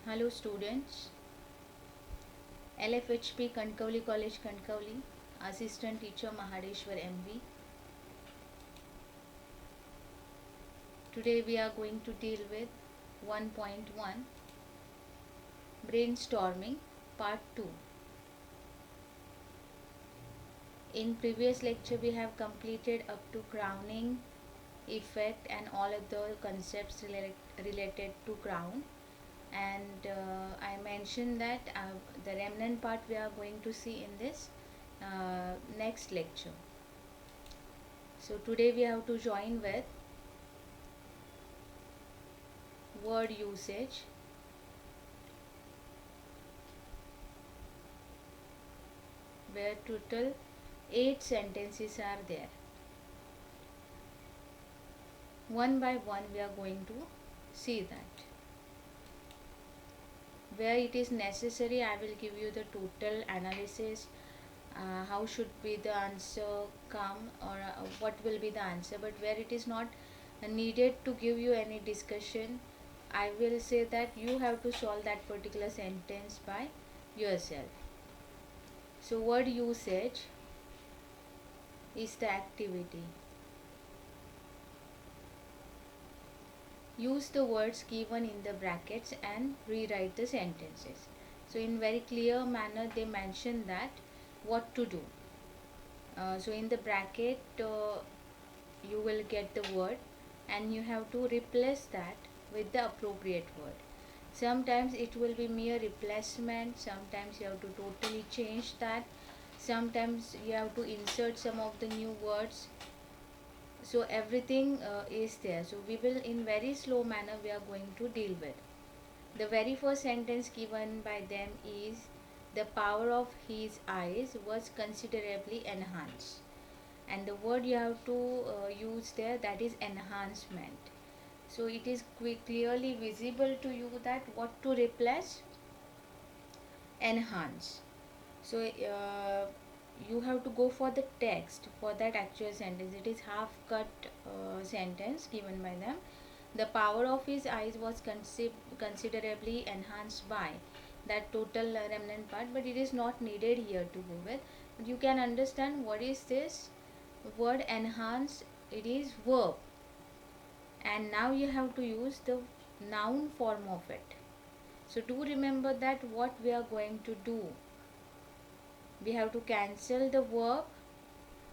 Hello students, LFHP Kankavli College Kankavli, Assistant Teacher Mahadeshwar MV. Today we are going to deal with 1.1 Brainstorming Part 2. In previous lecture we have completed up to crowning, effect and all other concepts related to crown, and I mentioned that the remnant part we are going to see in this next lecture. So today we have to join with word usage, where total 8 sentences are there. One by one we are going to see that. Where it is necessary, I will give you the total analysis, how should be the answer come, or what will be the answer. But where it is not needed to give you any discussion, I will say that you have to solve that particular sentence by yourself. So word usage is the activity. Use the words given in the brackets and rewrite the sentences. So in very clear manner they mention that what to do. So in the bracket you will get the word and you have to replace that with the appropriate word. Sometimes it will be mere replacement, sometimes you have to totally change that, sometimes you have to insert some of the new words. So everything is there. So we will, in very slow manner we are going to deal with. The very first sentence given by them is, the power of his eyes was considerably enhanced, and the word you have to use there, that is enhancement. So it is clearly visible to you that what to replace, enhance. So you have to go for the text for that actual sentence. It is half cut sentence given by them. The power of his eyes was considerably enhanced by, that total remnant part, but it is not needed here to go with. But you can understand what is this word enhance. It is verb, and now you have to use the noun form of it. So do remember that what we are going to do, we have to cancel the verb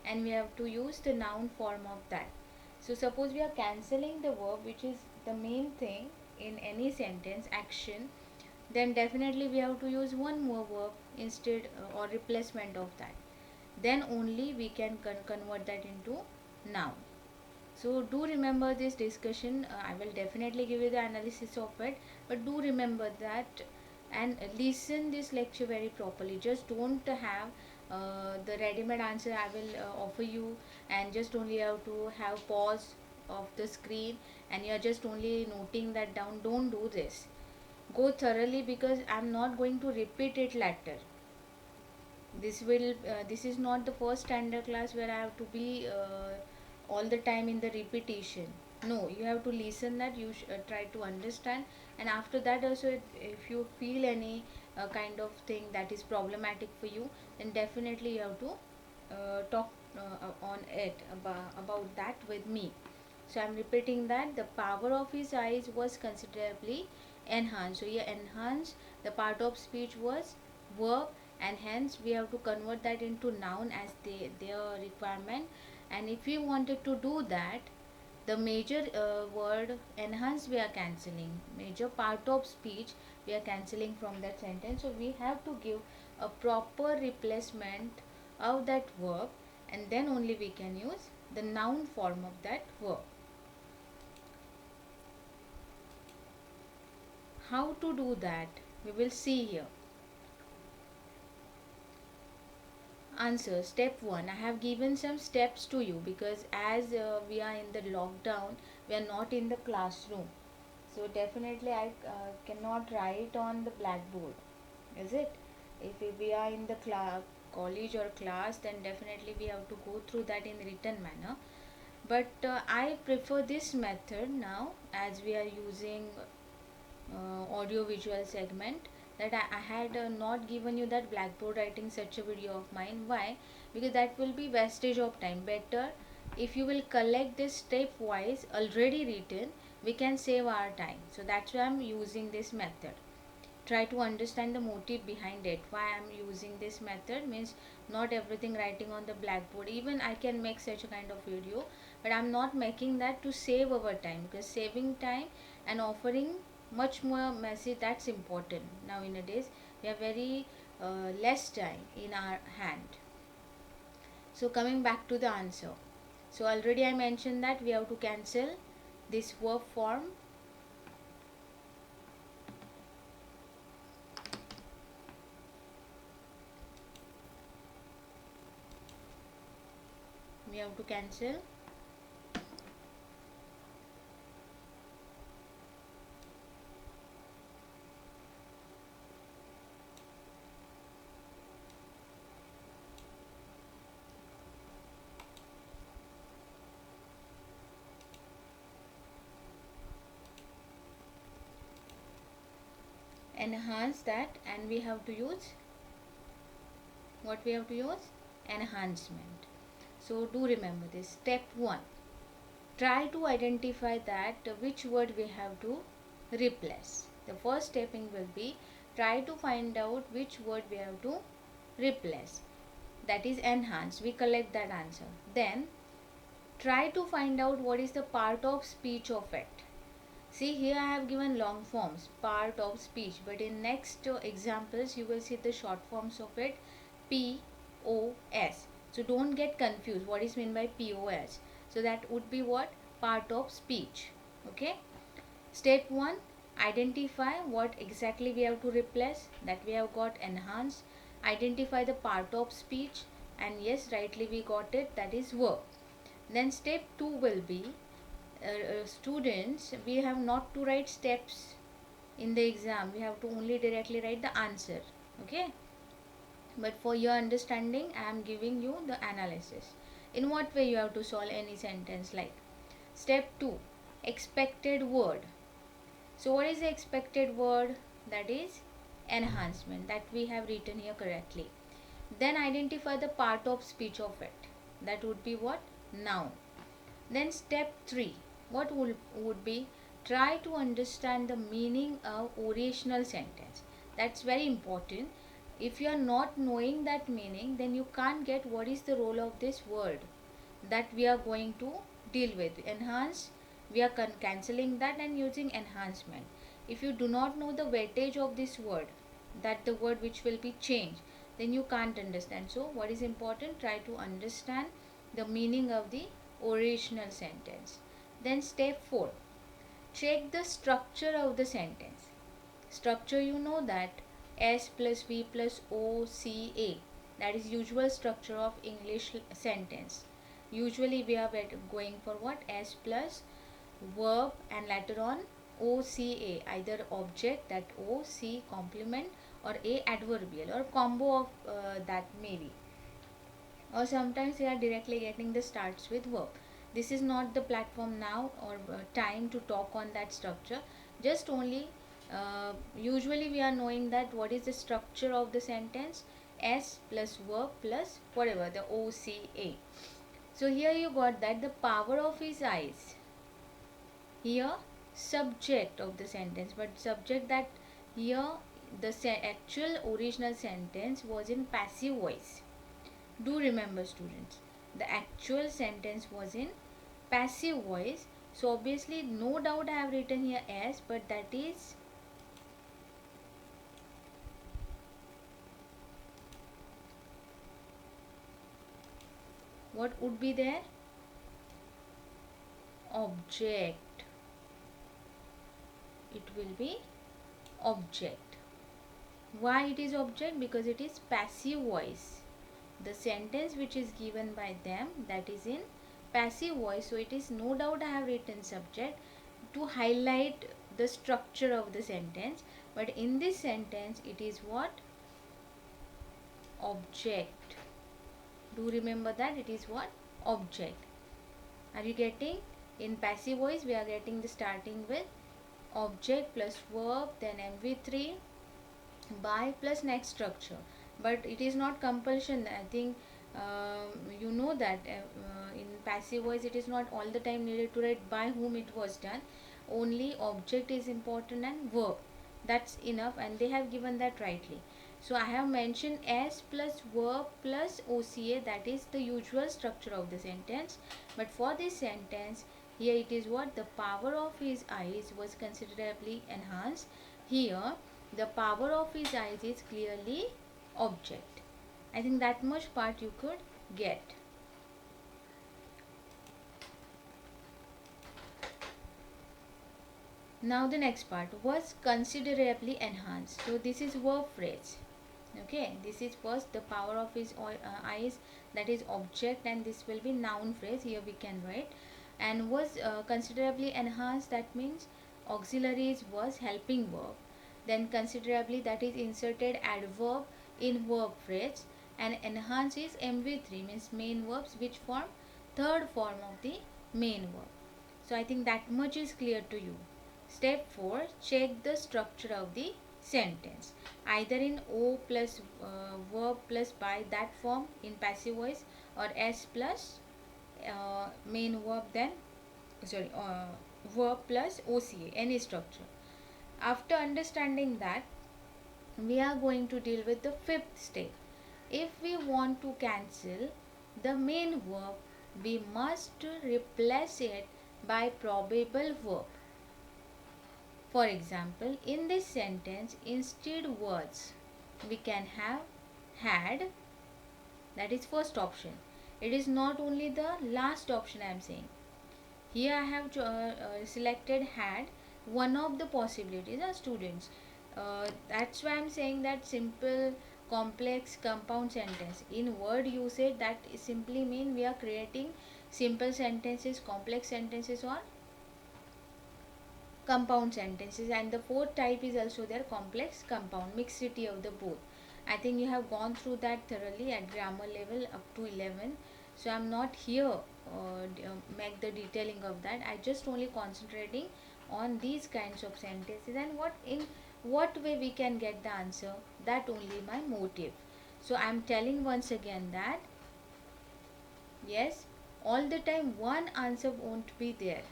and we have to use the noun form of that. So suppose we are cancelling the verb, which is the main thing in any sentence, action, then definitely we have to use one more verb instead or replacement of that. Then only we can convert that into noun. So do remember this discussion. I will definitely give you the analysis of it, but do remember that and listen this lecture very properly. Just don't have the ready-made answer I will offer you, and just only have to have pause of the screen and you are just only noting that down. Don't do this. Go thoroughly, because I am not going to repeat it later. This is not the first standard class where I have to be all the time in the repetition. No, you have to listen that, you try to understand, and after that also, if you feel any kind of thing that is problematic for you, then definitely you have to talk on it about that with me. So I'm repeating that the power of his eyes was considerably enhanced. So here enhanced, the part of speech was verb, and hence we have to convert that into noun as their requirement. And if we wanted to do that, the major word enhance we are cancelling, major part of speech we are cancelling from that sentence. So we have to give a proper replacement of that verb, and then only we can use the noun form of that verb. How to do that we will see here. Answer step 1. I have given some steps to you, because as we are in the lockdown, we are not in the classroom, so definitely I cannot write on the blackboard, is it? If we are in the college or class, then definitely we have to go through that in written manner. But I prefer this method now, as we are using audio visual segment, that I had not given you that blackboard writing such a video of mine. Why? Because that will be wastage of time. Better if you will collect this step wise already written, we can save our time. So that's why I'm using this method. Try to understand the motive behind it, why I'm using this method. Means not everything writing on the blackboard. Even I can make such a kind of video, but I'm not making that to save our time, because saving time and offering much more message, that's important. Now nowadays we have very less time in our hand. So coming back to the answer, so already I mentioned that we have to cancel this verb form. We have to cancel enhance that, and we have to use what we have to use, enhancement. So do remember this. Step 1, try to identify that which word we have to replace. The first stepping will be try to find out which word we have to replace, that is enhance. We collect that answer. Then try to find out what is the part of speech of it. See, here I have given long forms, part of speech, but in next examples you will see the short forms of it, POS. So don't get confused what is meant by POS. So that would be what? Part of speech. Okay. Step 1, identify what exactly we have to replace. That we have got enhance. Identify the part of speech, and yes, rightly we got it, that is verb. Then step 2 will be students, we have not to write steps in the exam, we have to only directly write the answer. Okay, but for your understanding I am giving you the analysis. In what way you have to solve any sentence. Like step 2, expected word. So what is the expected word? That is enhancement, that we have written here correctly. Then identify the part of speech of it, that would be what? Noun. Then step 3, what would be, try to understand the meaning of orational sentence. That's very important. If you are not knowing that meaning, then you can't get what is the role of this word that we are going to deal with. Enhance, we are cancelling that and using enhancement. If you do not know the weightage of this word, that the word which will be changed, then you can't understand. So what is important, try to understand the meaning of the orational sentence. Then step 4, check the structure of the sentence. Structure, you know that S plus V plus O C A, that is usual structure of English sentence. Usually we are going for what? S plus verb and later on OCA, either object, that O, C complement, or A adverbial, or combo of that maybe. Or sometimes we are directly getting the starts with verb. This is not the platform now or time to talk on that structure. Just only usually we are knowing that what is the structure of the sentence, S plus verb plus whatever, the OCA. So here you got that the power of his eyes. Here subject of the sentence, but subject, that here the actual original sentence was in passive voice. Do remember students, the actual sentence was in passive voice. So obviously no doubt I have written here as, but that is what would be there? Object. It will be object. Why it is object? Because it is passive voice. The sentence which is given by them, that is in passive voice. So it is no doubt I have written subject to highlight the structure of the sentence. But in this sentence it is what? Object. Do remember that it is what? Object. Are you getting? In passive voice we are getting the starting with object plus verb, then MV3 by plus next structure. But it is not compulsion. I think you know that in passive voice it is not all the time needed to write by whom it was done. Only object is important and verb, that's enough, and they have given that rightly. So I have mentioned S plus verb plus OCA, that is the usual structure of the sentence. But for this sentence, here it is what the power of his eyes was considerably enhanced. Here the power of his eyes is clearly object. I think that much part you could get. Now the next part was considerably enhanced. So this is verb phrase. Okay, this is first the power of his eyes, that is object, and this will be noun phrase. Here we can write, and was considerably enhanced, that means auxiliaries was helping verb. Then considerably, that is inserted adverb in verb phrase, and enhance is MV3, means main verbs which form third form of the main verb. So I think that much is clear to you. Step 4, check the structure of the sentence, either in O plus verb plus by, that form in passive voice, or S plus main verb, then verb plus OCA, any structure. After understanding that, we are going to deal with the fifth step. If we want to cancel the main verb, we must replace it by probable verb. For example, in this sentence, instead words we can have had, that is first option. It is not only the last option I am saying. Here I have selected had, one of the possibilities are students. That's why I am saying that simple, complex, compound sentence. In word usage, that simply mean we are creating simple sentences, complex sentences, or compound sentences. And the fourth type is also there, complex, compound, mixity of the both. I think you have gone through that thoroughly at grammar level up to 11. So I'm not here make the detailing of that. I just only concentrating on these kinds of sentences, and what way we can get the answer, that only my motive. So I'm telling once again that yes, all the time one answer won't be there.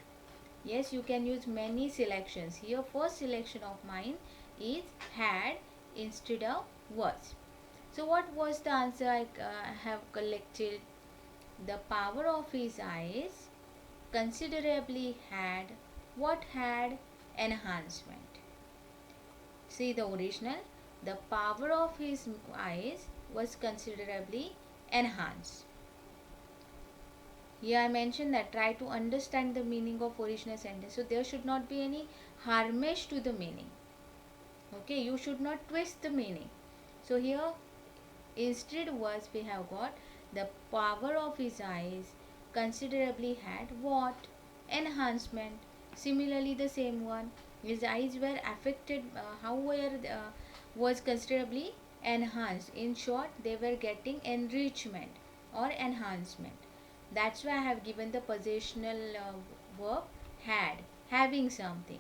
Yes, you can use many selections. Here first selection of mine is had instead of was. So what was the answer I have collected? The power of his eyes considerably had what? Had enhancement. See the original. The power of his eyes was considerably enhanced. Here I mentioned that try to understand the meaning of original sentence. So there should not be any harmesh to the meaning. Okay, you should not twist the meaning. So here instead was we have got the power of his eyes considerably had what? Enhancement. Similarly the same one, his eyes were affected, however was considerably enhanced. In short, they were getting enrichment or enhancement. That's why I have given the positional verb had, having something.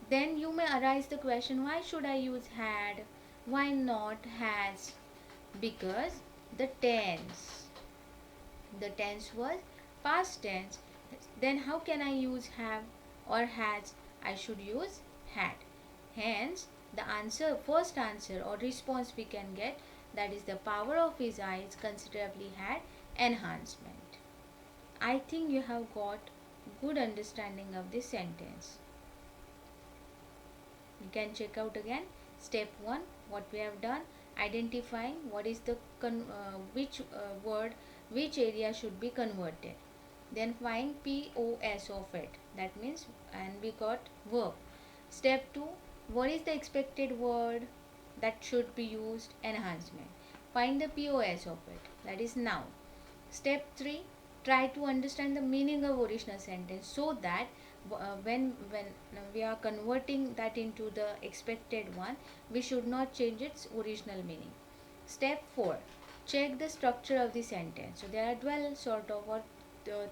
Then you may arise the question, why should I use had? Why not has? Because the tense was past tense. Then how can I use have or has? I should use had. Hence, the answer, first answer or response we can get, that is the power of his eyes considerably had enhancement. I think you have got good understanding of this sentence. You can check out again. Step 1, what we have done, identifying what is the which word, which area should be converted. Then find POS of it. That means, and we got verb. Step 2, what is the expected word that should be used? Enhancement. Find the POS of it. That is noun. Step 3, try to understand the meaning of original sentence, so that when we are converting that into the expected one, we should not change its original meaning. Step 4, check the structure of the sentence. So there are 12 sort of, or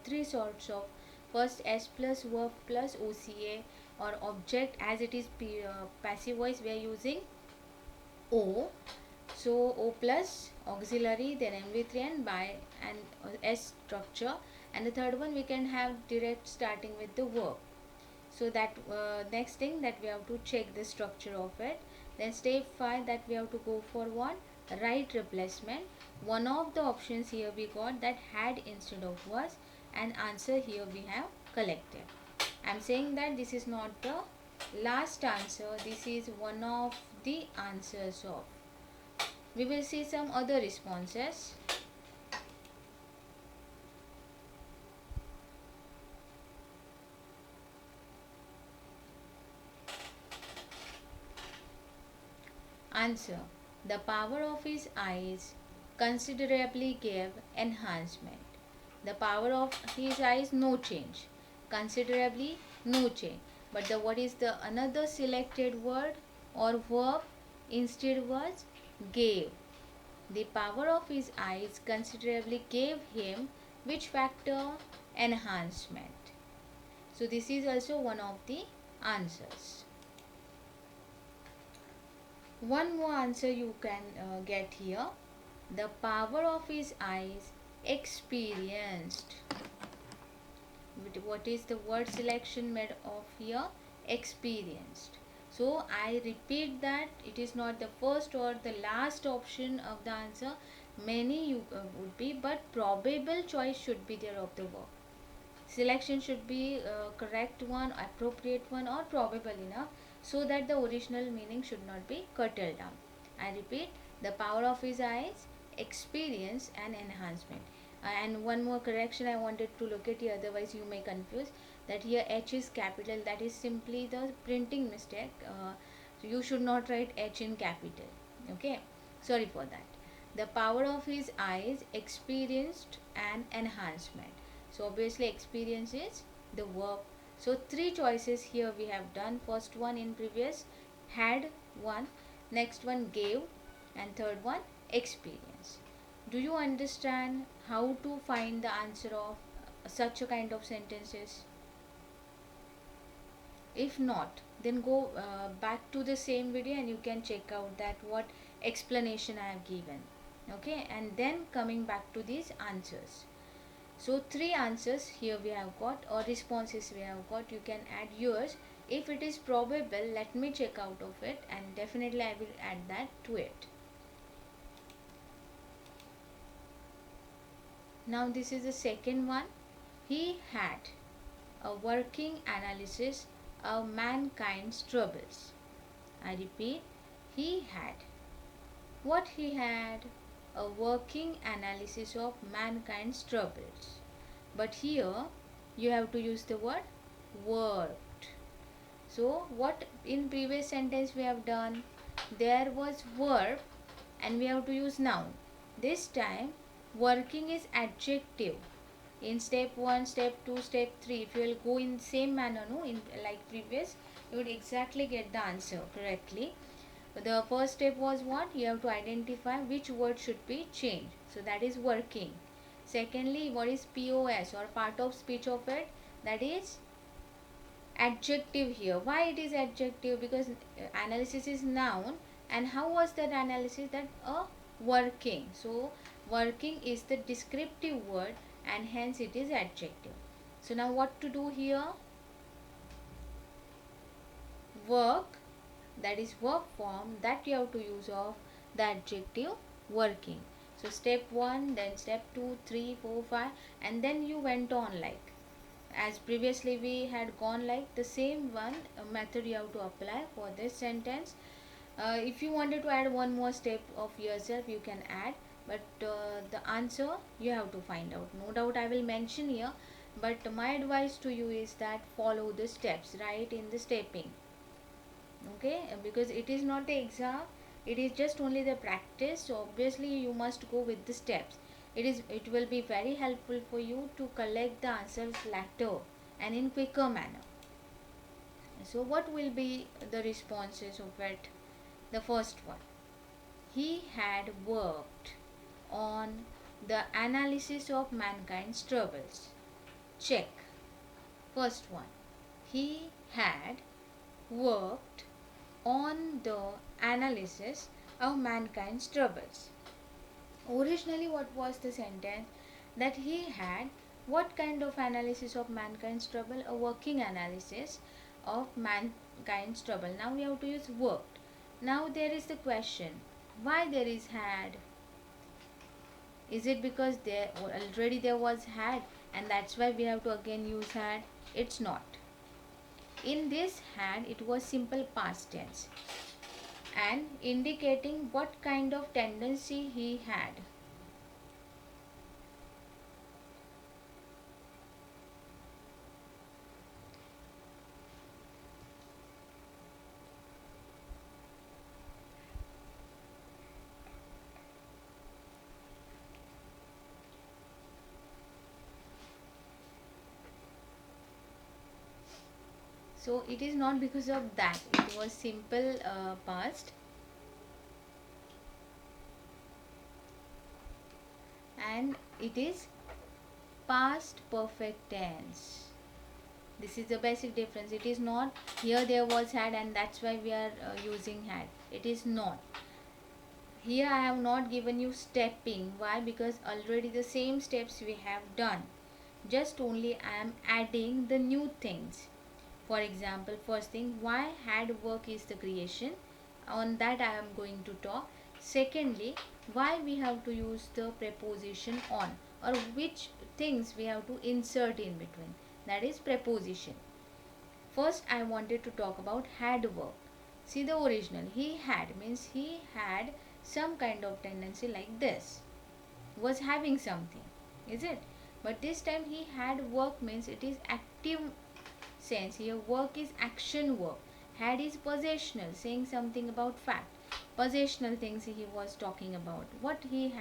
3 sorts of, first S plus verb plus OCA, or object, as it is passive voice, we are using O. So O plus auxiliary, then MV3 and by and S structure. And the third one we can have direct starting with the verb. So that next thing that we have to check the structure of it. Then step 5 that we have to go for what? Right replacement. One of the options here we got that had instead of was, and answer here we have collected. I am saying that this is not the last answer, this is one of the answers of. We will see some other responses. Answer. The power of his eyes considerably gave enhancement. The power of his eyes, no change. Considerably, no change. But the what is the another selected word or verb? Instead was gave. The power of his eyes considerably gave him which factor? Enhancement. So this is also one of the answers. One more answer you can get here. The power of his eyes experienced. What is the word selection made of here? Experienced. So I repeat that it is not the first or the last option of the answer. Many you would be, but probable choice should be there of the verb. Selection should be correct one, appropriate one, or probable enough, so that the original meaning should not be curtailed down. I repeat, the power of his eyes, experience and enhancement. And one more correction I wanted to look at here, otherwise you may confuse that here H is capital, that is simply the printing mistake. So you should not write H in capital. Okay, sorry for that. The power of his eyes experienced an enhancement. So obviously experience is the verb. So three choices here we have done. First one in previous had one, next one gave, and third one experience. Do you understand how to find the answer of such a kind of sentences? If not, then go back to the same video and you can check out that what explanation I have given. Okay, and then coming back to these answers. So three answers here we have got, or responses we have got. You can add yours. If it is probable, let me check out of it, and definitely I will add that to it. Now this is the second one. He had a working analysis of mankind's troubles. I repeat, he had. What he had? A working analysis of mankind's troubles. But here you have to use the word worked. So what in previous sentence we have done? There was verb and we have to use noun. This time working is adjective. In step 1, step 2, step 3, if you will go in same manner, no, in like previous, you would exactly get the answer correctly. The first step was what? You have to identify which word should be changed. So that is working. Secondly, what is POS or part of speech of it? That is adjective here. Why it is adjective? Because analysis is noun. And how was that analysis? That working. So working is the descriptive word and hence it is adjective. So now what to do here? Work, that is verb form, that you have to use of the adjective working. So step 1, then step 2, 3, 4, 5, and then you went on like as previously we had gone, like the same one method you have to apply for this sentence. If you wanted to add one more step of yourself, you can add, but the answer you have to find out. No doubt I will mention here, but my advice to you is that follow the steps right in the stepping. Okay, because it is not the exam, it is just only the practice. So obviously you must go with the steps. It will be very helpful for you to collect the answers later and in quicker manner. So what will be the responses of it? The first one, he had worked on the analysis of mankind's troubles. Check. First one, he had worked on the analysis of mankind's troubles. Originally, what was the sentence? That he had what kind of analysis of mankind's trouble? A working analysis of mankind's trouble. Now we have to use worked. Now there is the question, why there is had? Is it because there already there was had and that's why we have to again use had? It's not. In this had, it was simple past tense and indicating what kind of tendency he had. So it is not because of that, it was simple past, and it is past perfect tense. This is the basic difference. It is not here there was had and that's why we are using had. It is not. Here I have not given you stepping. Why? Because already the same steps we have done. Just only I am adding the new things. For example, first thing, why had work is the creation. On that I am going to talk. Secondly, why we have to use the preposition on, or which things we have to insert in between. That is preposition. First I wanted to talk about had work. See the original. He had means he had some kind of tendency like this. Was having something. Is it? But this time he had work means it is active sense. Here work is action work. Had is possessional, saying something about fact. Possessional things he was talking about. What he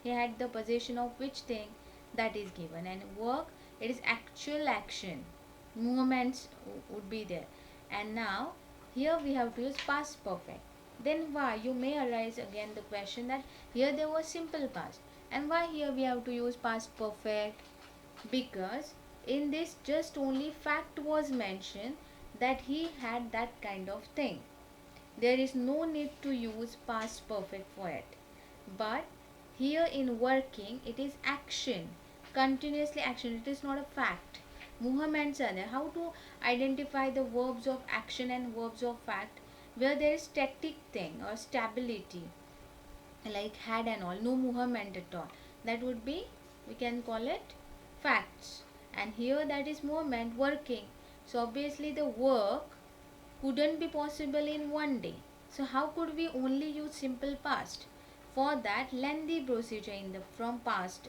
had the possession of which thing, that is given. And work, it is actual action. Movements would be there. And now here we have to use past perfect. Then why? You may arise again the question that here there was simple past. And why here we have to use past perfect? Because in this just only fact was mentioned that he had that kind of thing. There is no need to use past perfect for it. But here in working, it is action, continuously action. It is not a fact. Movements are there. How to identify the verbs of action and verbs of fact where there is static thing or stability, like had and all, no movement at all? That would be, we can call it facts. And here that is movement, working. So obviously the work couldn't be possible in one day. So how could we only use simple past? For that lengthy procedure in the from past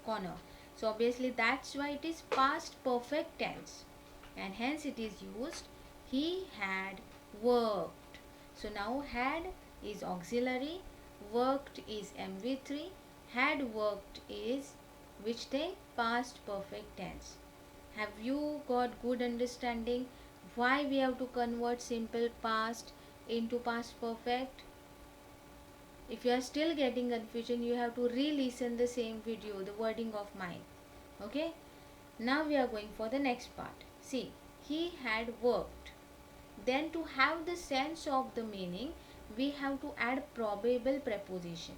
corner. So obviously that's why it is past perfect tense. And hence it is used he had worked. So now had is auxiliary, worked is MV3, had worked is which thing? Past perfect tense. Have you got good understanding why we have to convert simple past into past perfect? If you are still getting confusion, you have to re-listen the same video, the wording of mine. Okay? Now we are going for the next part. See, he had worked. Then to have the sense of the meaning, we have to add probable preposition.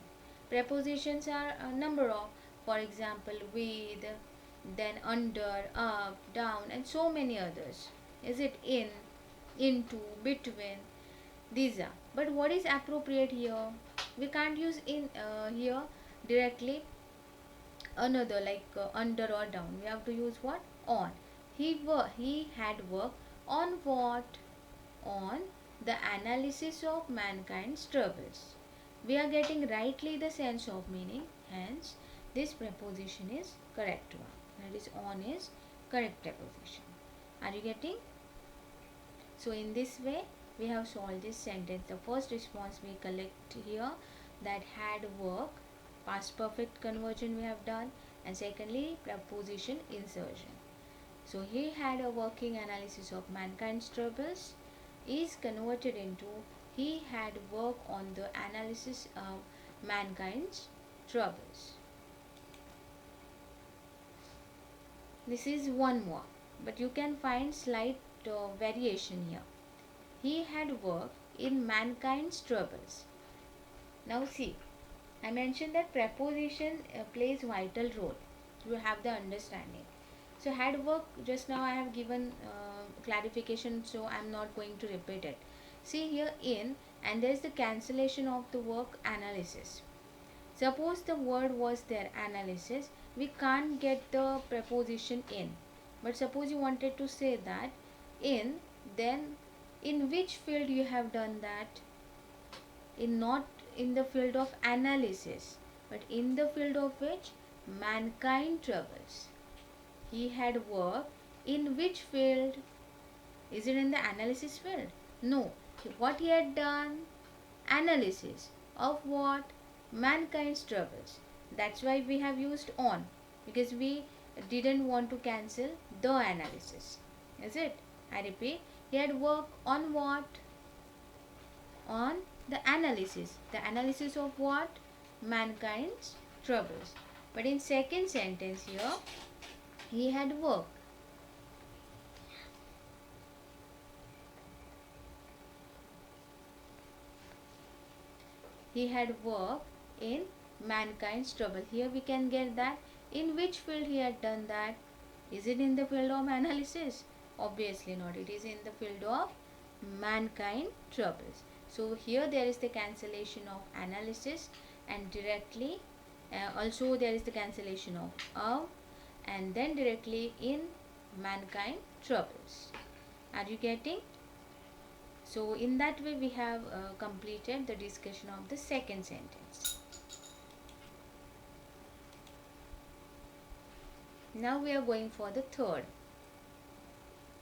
Prepositions are a number of, for example, with, then under, up, down, and so many others. Is it in, into, between? These are. But what is appropriate here? We can't use in here directly another like under or down. We have to use what? On. He had worked on what? On the analysis of mankind's troubles. We are getting rightly the sense of meaning, hence this preposition is correct one. That is on is correct preposition. Are you getting? So in this way we have solved this sentence. The first response we collect here, that had work, past perfect conversion we have done, and secondly preposition insertion. So he had a working analysis of mankind's troubles is converted into he had work on the analysis of mankind's troubles. This is one more, but you can find slight variation here. he had worked in mankind's troubles. Now see, I mentioned that preposition plays vital role. You have the understanding. So had work, just now I have given clarification, so I am not going to repeat it. See here in, and there is the cancellation of the work analysis. Suppose the word was there analysis, we can't get the preposition in. But suppose you wanted to say that in, then in which field you have done that? In not in the field of analysis, but in the field of which? Mankind troubles. He had worked in which field? Is it in the analysis field? No. What he had done? Analysis of what? Mankind's troubles. That's why we have used on, because we didn't want to cancel the analysis. Is it? I repeat, he had worked on what? On the analysis. The analysis of what? Mankind's troubles. But in second sentence here, he had worked. He had worked in mankind's trouble. Here we can get that in which field he had done that. Is it in the field of analysis? Obviously not. It is in the field of mankind troubles. So here there is the cancellation of analysis, and directly also there is the cancellation of, and then directly in mankind troubles. Are you getting? So in that way we have completed the discussion of the second sentence. Now we are going for the third.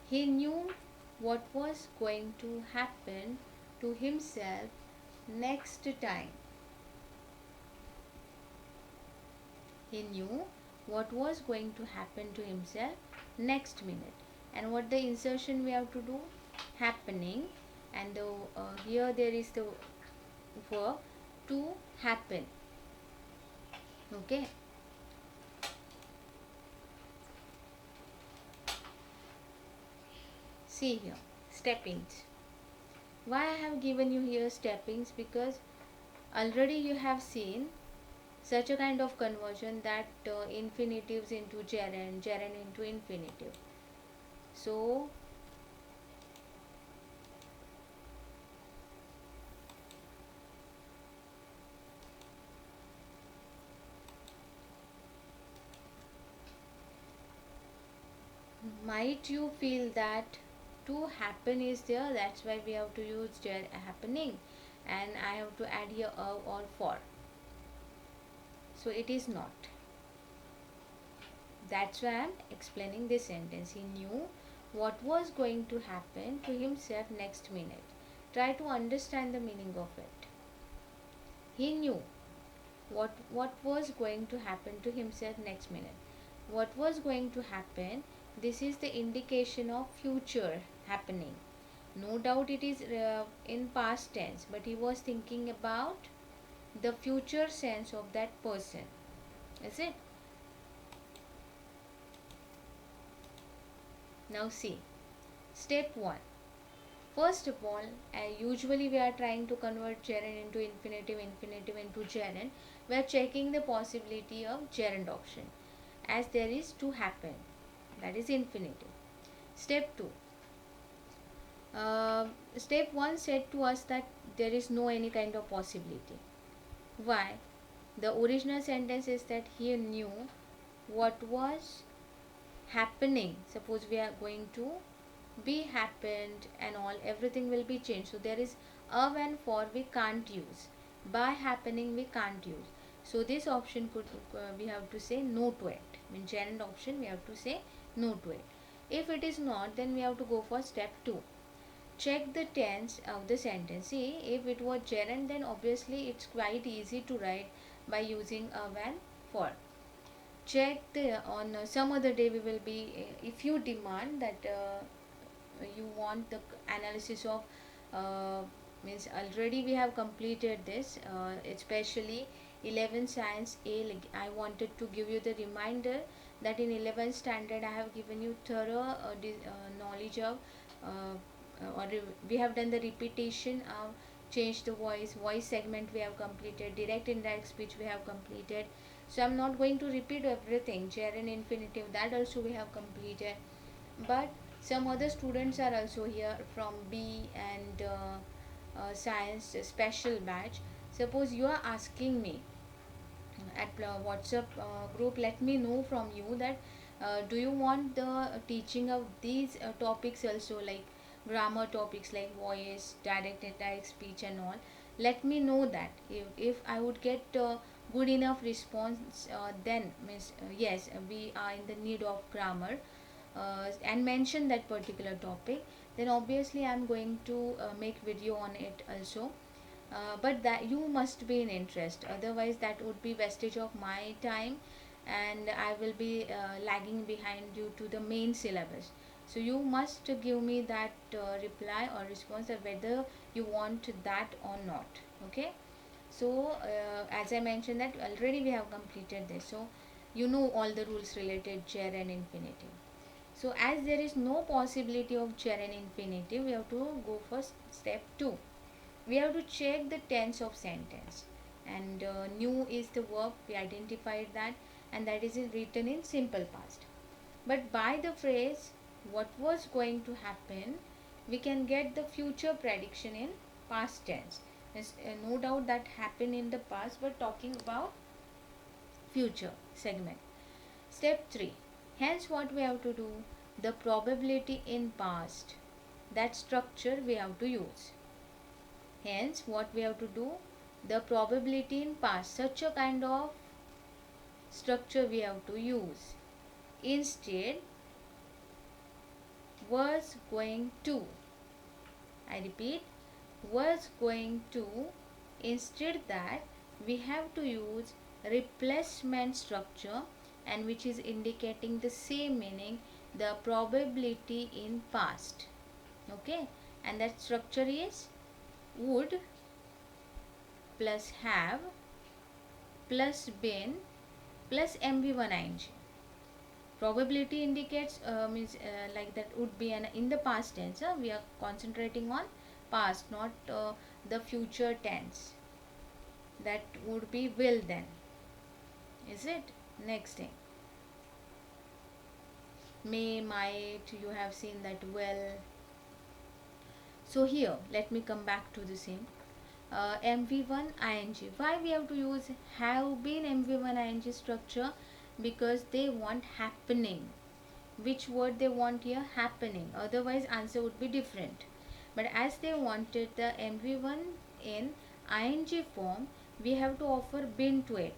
He knew what was going to happen to himself next time. He knew what was going to happen to himself next minute. And what the insertion we have to do? Happening. And here there is the verb to happen. Okay. See here, steppings. Why I have given you here steppings? Because already you have seen such a kind of conversion that infinitives into gerund, gerund into infinitive. So might you feel that to happen is there, that's why we have to use happening, and I have to add here of or for. So it is not. That's why I am explaining this sentence. He knew what was going to happen to himself next minute. Try to understand the meaning of it. He knew what was going to happen to himself next minute. What was going to happen, this is the indication of future happening. No doubt it is in past tense, but he was thinking about the future sense of that person. Is it? Now see, step 1. First of all, usually we are trying to convert gerund into infinitive, infinitive into gerund. We are checking the possibility of gerund option, as there is to happen, that is infinitive. Step 2. Step 1 said to us that there is no any kind of possibility. Why? The original sentence is that he knew what was happening. Suppose we are going to be happened and all, everything will be changed. So there is of and for we can't use. By happening we can't use. So this option could we have to say no to it. In gerund option we have to say no to it. If it is not, then we have to go for step 2. Check the tense of the sentence. See, if it was gerund, then obviously it's quite easy to write by using of and for. Check the on some other day we will be if you demand that you want the analysis of means already we have completed this especially 11 science A. Like I wanted to give you the reminder that in 11th standard I have given you thorough knowledge of we have done the repetition, change the voice segment we have completed, direct indirect speech we have completed. So I'm not going to repeat everything. Gerund infinitive, that also we have completed. But some other students are also here from B and science special batch. Suppose you are asking me at WhatsApp group, let me know from you that do you want the teaching of these topics also, like grammar topics like voice, direct indirect speech and all. Let me know that. If I would get good enough response, then means yes, we are in the need of grammar, and mention that particular topic, then obviously I'm going to make video on it also. But that you must be in interest, otherwise that would be wastage of my time, and I will be lagging behind due to the main syllabus. So you must give me that reply or response of whether you want that or not. Okay. So as I mentioned that already we have completed this, so you know all the rules related gerund infinitive. So as there is no possibility of gerund infinitive, we have to go for step 2. We have to check the tense of sentence, and new is the verb, we identified that, and that is written in simple past. But by the phrase what was going to happen, we can get the future prediction in past tense. There's no doubt that happened in the past, but talking about future segment. Step 3. Hence what we have to do, the probability in past, that structure we have to use. Hence what we have to do, the probability in past, such a kind of structure we have to use. Instead, was going to, I repeat, was going to, instead that we have to use replacement structure, and which is indicating the same meaning, the probability in past. Okay, and that structure is would plus have plus been plus mv1 ing. Probability indicates means like that would be an in the past tense. We are concentrating on past, not the future tense. That would be will then. Is it? Next thing. May, might, you have seen that well. So here, let me come back to the same. MV1 ing. Why we have to use have been MV1 ing structure? Because they want happening. Which word they want here? Happening. Otherwise answer would be different. But as they wanted the MV1 in ing form, we have to offer been to it.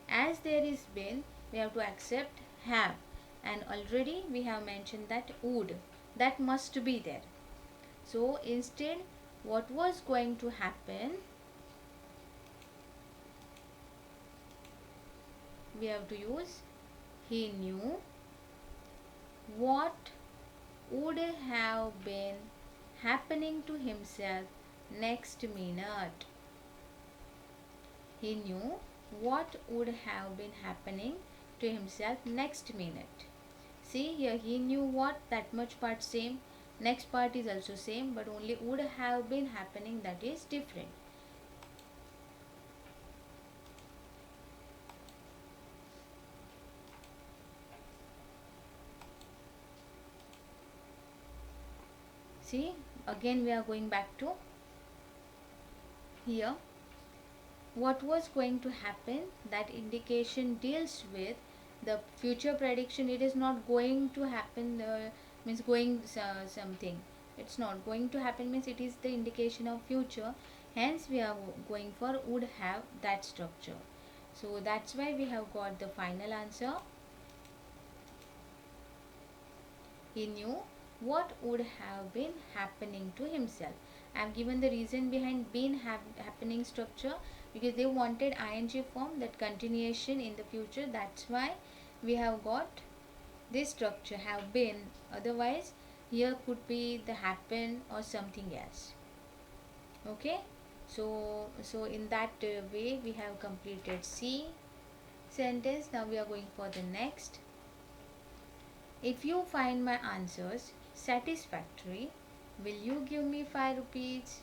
As there is been, we have to accept have. And already we have mentioned that would. That must be there. So instead, what was going to happen, we have to use he knew what would have been happening to himself next minute. He knew what would have been happening to himself next minute. See here, he knew what, that much part same. Next part is also same, but only would have been happening, that is different. See, again we are going back to here. What was going to happen, that indication deals with the future prediction. It is not going to happen, means going something. It's not going to happen means it is the indication of future. Hence we are going for would have, that structure. So that's why we have got the final answer. He knew what would have been happening to himself. I have given the reason behind been happening structure, because they wanted ing form, that continuation in the future. That's why we have got this structure have been. Otherwise here could be the happen or something else. Okay, so in that way we have completed C sentence. Now we are going for the next. If you find my answers satisfactory, Will you give me 5 rupees?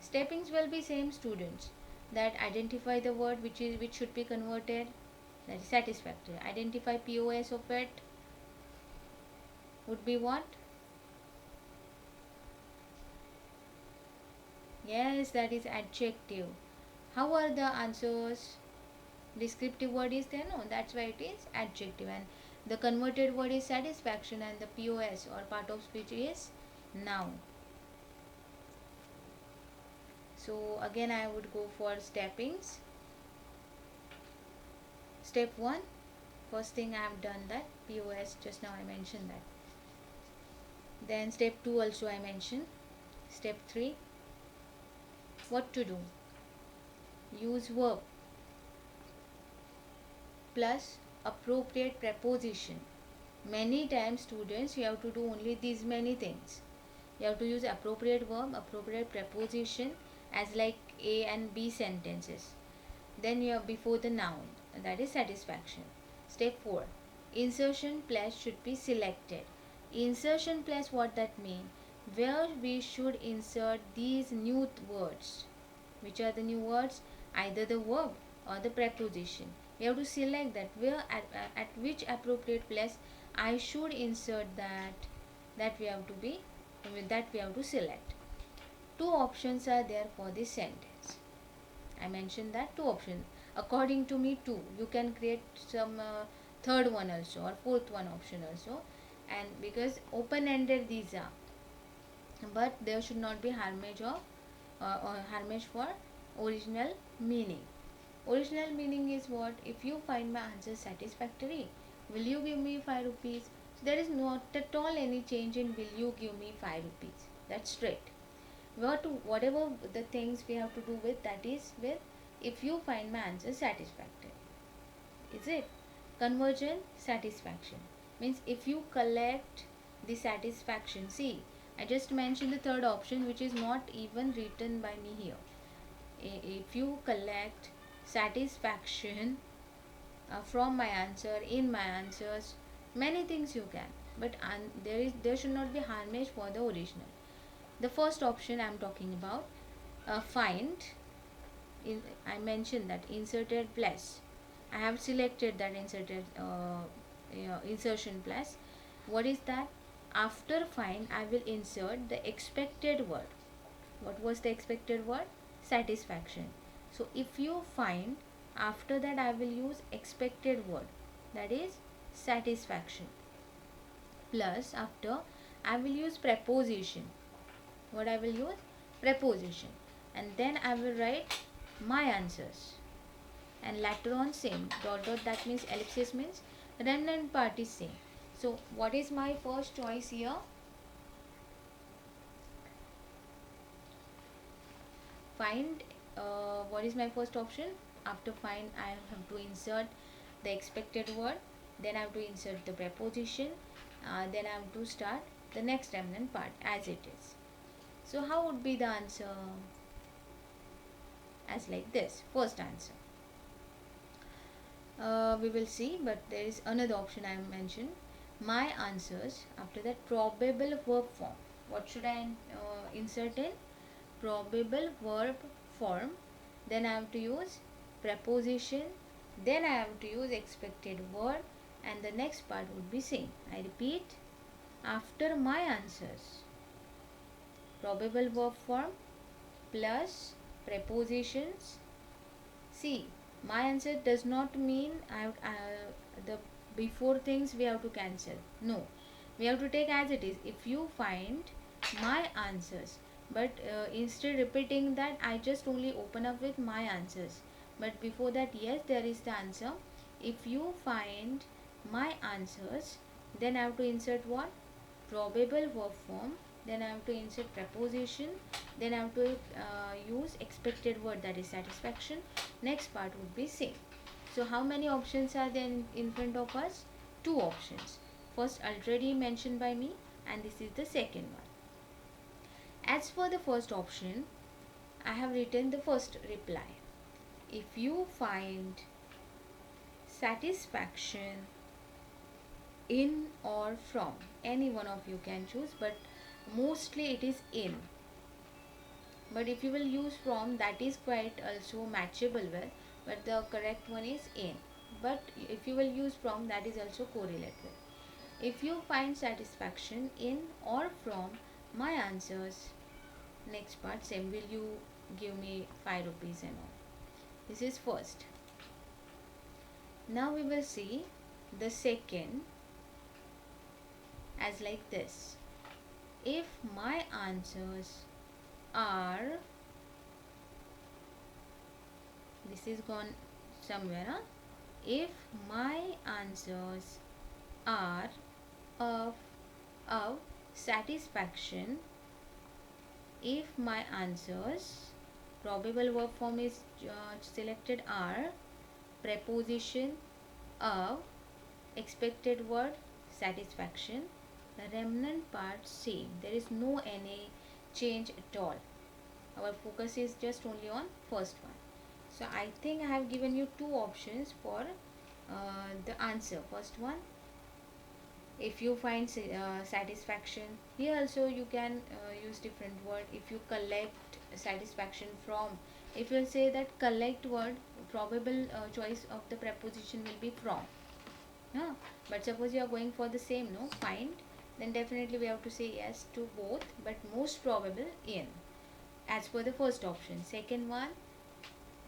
Steppings will be same students. That identify the word which should be converted. That is satisfactory. Identify POS of it would be what? Yes, that is adjective. How are the answers? Descriptive word is there? No, that's why it is adjective. And the converted word is satisfaction, and the POS or part of speech is noun. So again I would go for steppings. Step 1, first thing I have done that POS, just now I mentioned that. Then step 2 also I mentioned. Step 3, what to do? Use verb plus appropriate preposition. Many times students, you have to do only these many things. You have to use appropriate verb, appropriate preposition as like A and B sentences. Then you have before the noun, that is satisfaction. Step 4, insertion plus should be selected. Insertion plus, what that mean? Where we should insert these new words. Which are the new words? Either the verb or the preposition. We have to select that where at which appropriate place I should insert that we have to be that we have to select. Two options are there for this sentence. I mentioned that two options. According to me, two. You can create some third one also or fourth one option also. And because open-ended these are, but there should not be harmage of or harmage for original meaning. Original meaning is what? If you find my answer satisfactory, will you give me 5 rupees? So there is not at all any change in will you give me 5 rupees. That's straight. Whatever the things we have to do with, that is with if you find my answer satisfactory. Is it? Convergent satisfaction means if you collect the satisfaction. See, I just mentioned the third option which is not even written by me here. If you collect satisfaction from my answer, in my answers, many things you can, but there should not be harmage for the original. The first option I am talking about, find. I mentioned that inserted plus. I have selected that insertion plus. What is that? After find, I will insert the expected word. What was the expected word? Satisfaction. So if you find, after that I will use expected word, that is satisfaction, plus after I will use preposition. What I will use? Preposition. And then I will write my answers. And later on same. Dot dot, that means ellipsis means remnant part is same. So what is my first choice here? Find. What is my first option? After find, I have to insert the expected word. Then I have to insert the preposition. Then I have to start the next remnant part as it is. So how would be the answer? As like this. First answer. We will see, but there is another option I mentioned. My answers. After that, probable verb form. What should I insert in? Probable verb form. Then I have to use preposition. Then I have to use expected word, and the next part would be same. I repeat, after my answers, probable verb form plus prepositions. See, my answer does not mean the before things we have to cancel. No, we have to take as it is. If you find my answers, but instead repeating that, I just only open up with my answers. But before that, yes, there is the answer. If you find my answers, then I have to insert what? Probable verb form. Then I have to insert preposition. Then I have to use expected word, that is satisfaction. Next part would be same. So how many options are there in front of us? Two options. First already mentioned by me, and this is the second one. As for the first option, I have written the first reply. If you find satisfaction in or from, any one of you can choose, but mostly it is in, but if you will use from, that is quite also matchable well, but the correct one is in. But if you will use from, that is also correlate with. If you find satisfaction in or from my answers, next part same, will you give me 5 rupees and all. This is first. Now we will see the second as like this. If my answers are, this is gone somewhere, huh? If my answers are of satisfaction, if my answers, probable verb form is selected are, preposition of, expected word satisfaction, the remnant part same, there is no any change at all. Our focus is just only on first one. So I think I have given you two options for the answer. First one, if you find satisfaction, here also you can use different word. If you collect satisfaction from, if you say that collect word, probable choice of the preposition will be from, yeah. But suppose you are going for the same, no, find, then definitely we have to say yes to both, but most probable in, as per the first option. Second one,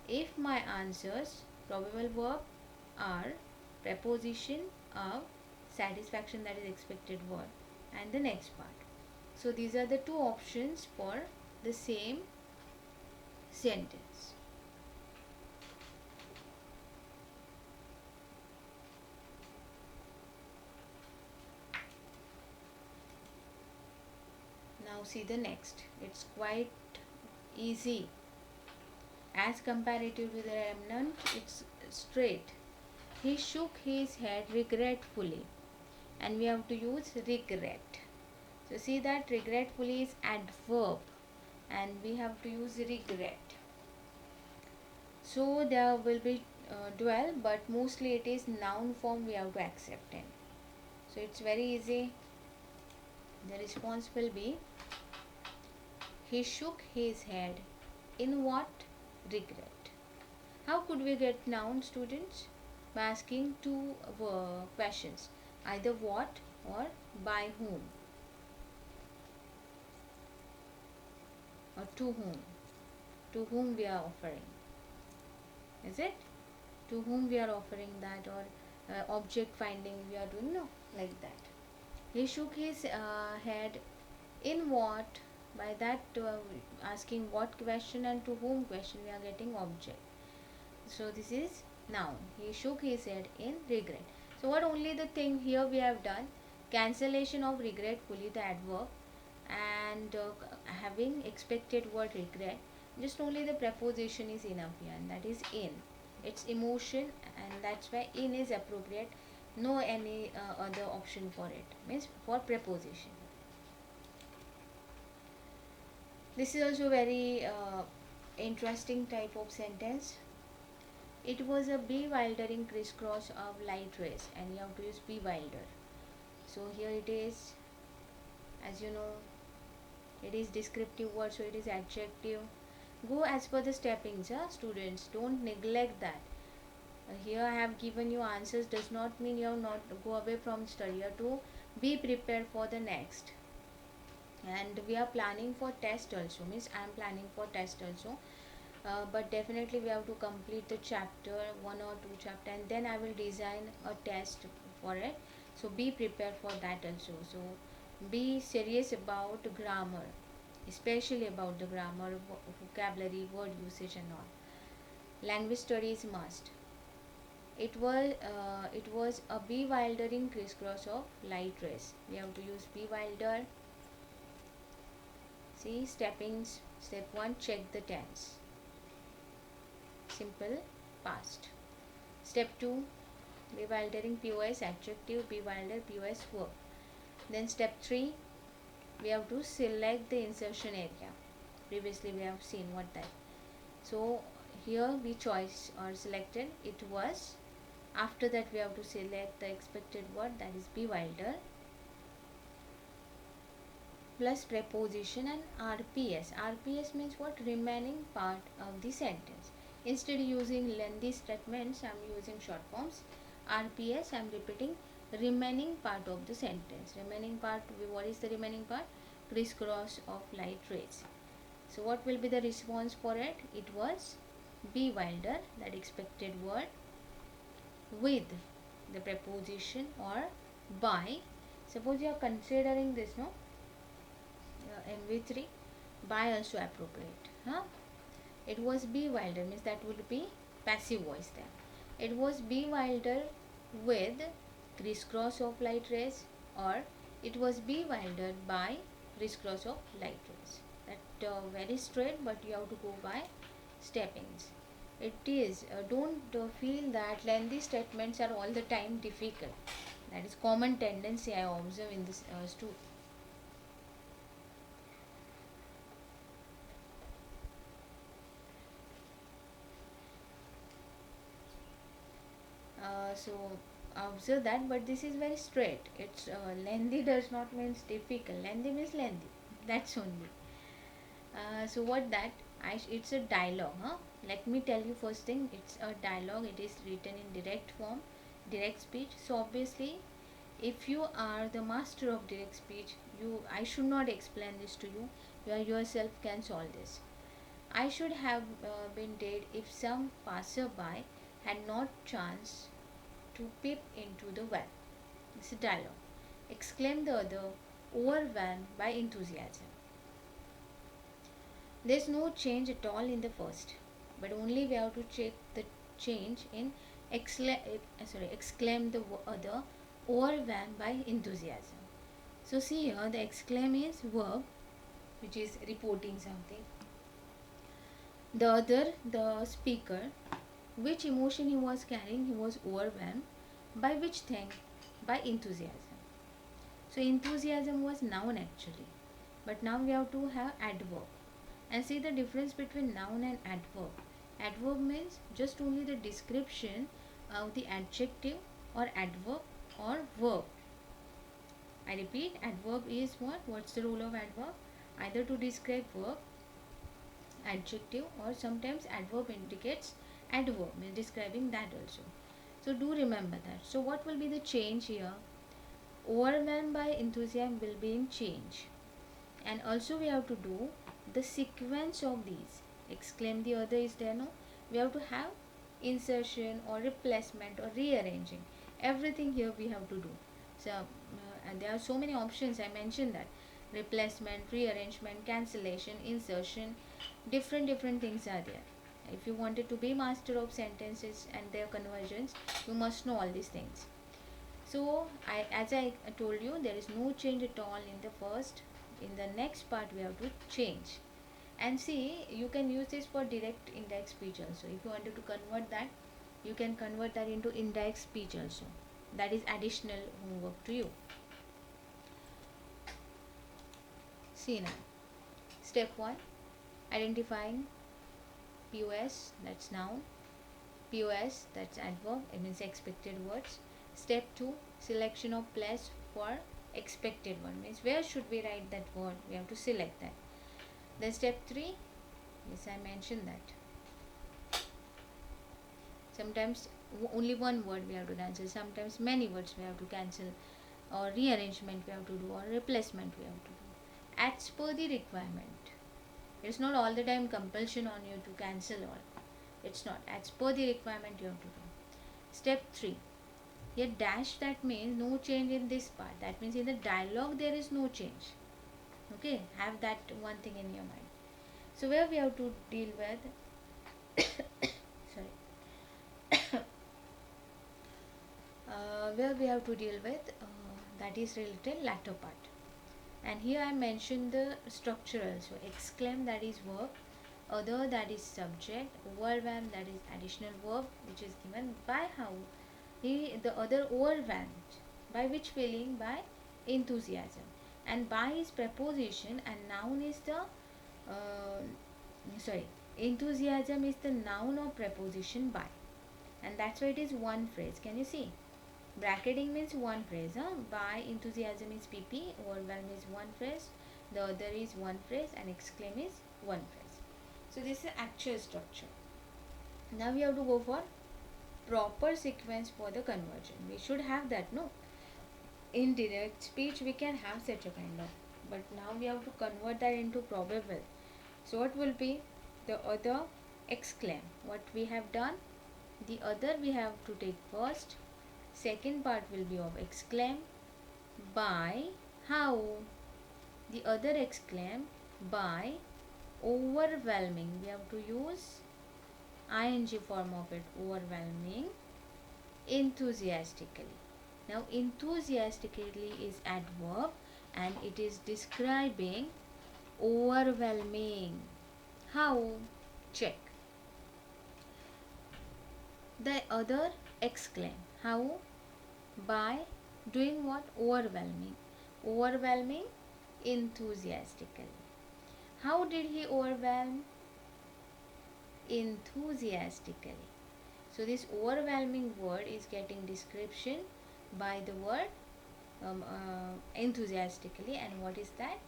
if my answers, probable verb are, preposition of, satisfaction, that is expected word, and the next part. So these are the two options for the same sentence. Now see the next. It's quite easy as comparative to the remnant. It's straight. He shook his head regretfully, and we have to use regret. So see that regretfully is adverb, and we have to use regret. So there will be dual, but mostly it is noun form we have to accept in. So it's very easy. The response will be, he shook his head in what? Regret. How could we get noun, students? By asking two questions, either what or by whom or to whom. To whom we are offering, is it? To whom we are offering that, or object finding we are doing, no, like that. He shook his head in what? By that asking what question and to whom question, we are getting object. So this is noun. He shook his head in regret. So what only the thing here we have done, cancellation of regretfully, the adverb, and having expected word regret, just only the preposition is enough here, and that is in. It's emotion, and that's why in is appropriate. No any other option for it, means for preposition. This is also very interesting type of sentence. It was a bewildering crisscross of light rays, and you have to use bewilder. So here it is, as you know, it is descriptive word, so it is adjective. Go as per the steppings, students, don't neglect that. Here I have given you answers, does not mean you have not go away from study. You have to be prepared for the next. And we are planning for test also, means I am planning for test also, but definitely we have to complete the chapter, one or two chapter, and then I will design a test for it. So be prepared for that also. So be serious about grammar, especially about the grammar, vocabulary, word usage and all. Language studies must. It was a bewildering crisscross of light rays. We have to use bewilder. See steppings. Step 1, check the tense. Simple past. Step 2, bewildering POS adjective, bewilder POS verb. Then step 3, we have to select the insertion area. Previously we have seen what that. So here we choice or selected it was. After that we have to select the expected word, that is bewilder. plus preposition and RPS. RPS means what? Remaining part of the sentence. Instead of using lengthy statements, I am using short forms. RPS, I am repeating remaining part of the sentence. Remaining part, what is the remaining part? Crisscross of light rays. So what will be the response for it? It was be wilder, that expected word, with the preposition or by. Suppose you are considering this, no? MV3, by also appropriate. Huh? It was be wilder means that would be passive voice then. It was be wilder with crisscross of light rays, or it was be wilder by crisscross of light rays. That very straight, but you have to go by steppings. It is don't feel that lengthy statements are all the time difficult. That is common tendency I observe in this student. So observe that, but this is very straight. It's lengthy does not means difficult. Lengthy means lengthy. That's only. So what that? It's a dialogue, huh? Let me tell you first thing. It's a dialogue. It is written in direct form, direct speech. So obviously, if you are the master of direct speech, I should not explain this to you. You yourself can solve this. I should have been dead if some passerby had not chanced to peep into the well. It's a dialogue. Exclaimed the other, overwhelmed by enthusiasm. There's no change at all in the first, but only we have to check the change in exclaim the other, overwhelmed by enthusiasm. So see here, the exclaim is verb, which is reporting something. The other, the speaker, which emotion he was carrying, he was overwhelmed by which thing? By enthusiasm. So enthusiasm was noun actually, but now we have to have adverb. And see the difference between noun and adverb. Adverb means just only the description of the adjective or adverb or verb. I repeat, adverb is what? What's the role of adverb? Either to describe verb, adjective, or sometimes adverb indicates adverb, means describing that also. So do remember that. So what will be the change here? Overwhelmed by enthusiasm will be in change. And also we have to do the sequence of these. Exclaim the other is there, no? We have to have insertion or replacement or rearranging. Everything here we have to do. So and there are so many options. I mentioned that replacement, rearrangement, cancellation, insertion, different things are there. If you wanted to be master of sentences and their conversions, you must know all these things. So as I told you, there is no change at all in the first. In the next part we have to change. And see, you can use this for direct indirect speech also. If you wanted to convert that, you can convert that into indirect speech also. That is additional homework to you. See now. Step 1, identifying POS, that's noun. POS, that's adverb, it means expected words. Step 2, selection of place for expected one, means where should we write that word? We have to select that. Then step 3, yes, I mentioned that. Sometimes only one word we have to cancel, sometimes many words we have to cancel, or rearrangement we have to do, or replacement we have to do. As per the requirement. It's not all the time compulsion on you to cancel all. It's not. As per the requirement you have to do. Step 3. Here dash, that means no change in this part. That means in the dialogue there is no change. Okay, have that one thing in your mind. So where we have to deal with sorry where we have to deal with that is related latter part. And here I mentioned the structure also. Exclaim, that is verb, other, that is subject, overwhelmed, that is additional verb which is given by how the other overwhelmed by which feeling? By enthusiasm. And by is preposition and noun is the enthusiasm is the noun or preposition by, and that's why it is one phrase. Can you see? Bracketing means one phrase. By enthusiasm is PP, overwhelm is one phrase, the other is one phrase, and exclaim is one phrase. So this is actual structure. Now we have to go for proper sequence for the conversion. We should have that, no? In direct speech we can have such a kind of, but now we have to convert that into probable. So what will be the other exclaim? What we have done, the other we have to take first, second part will be of exclaim by how, the other exclaim by overwhelming, we have to use ing form of it, overwhelming, enthusiastically. Now enthusiastically is adverb and it is describing overwhelming. How? Check. The other exclaim. How? By doing what? Overwhelming. Overwhelming enthusiastically. How did he overwhelm? Enthusiastically. So this overwhelming word is getting description by the word enthusiastically, and what is that?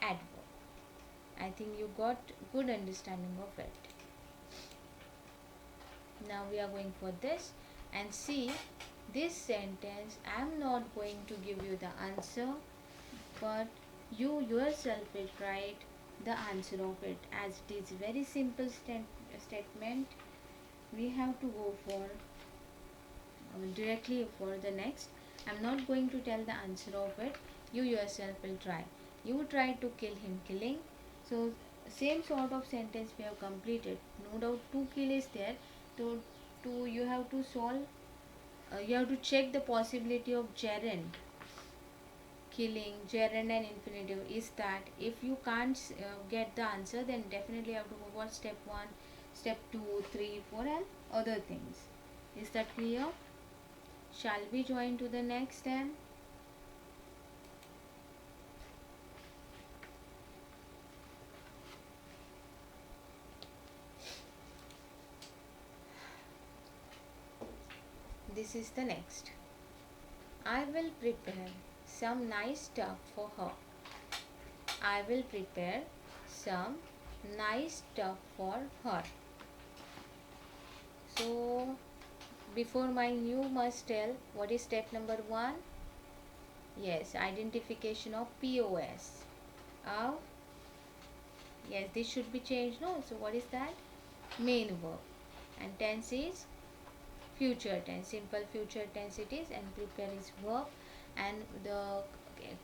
Adverb. I think you got good understanding of it. Now we are going for this and see this sentence. I am not going to give you the answer, but you yourself will write the answer of it, as it is very simple statement. We have to go for directly for the next. I am not going to tell the answer of it. You yourself will try. You try to kill him, killing. So same sort of sentence we have completed. No doubt to kill is there. So to you have to solve. You have to check the possibility of gerund. Killing, gerund and infinitive is that. If you can't get the answer, then definitely you have to go for step 1, step 2, 3, 4 and other things. Is that clear? Shall we join to the next then? This is the next. I will prepare some nice stuff for her. I will prepare some nice stuff for her. So before mine, you must tell what is step number 1. Yes, identification of POS. Of, yes, this should be changed, no? So what is that? Main verb. And tense is future tense, simple future tense it is, and prepare is verb, and the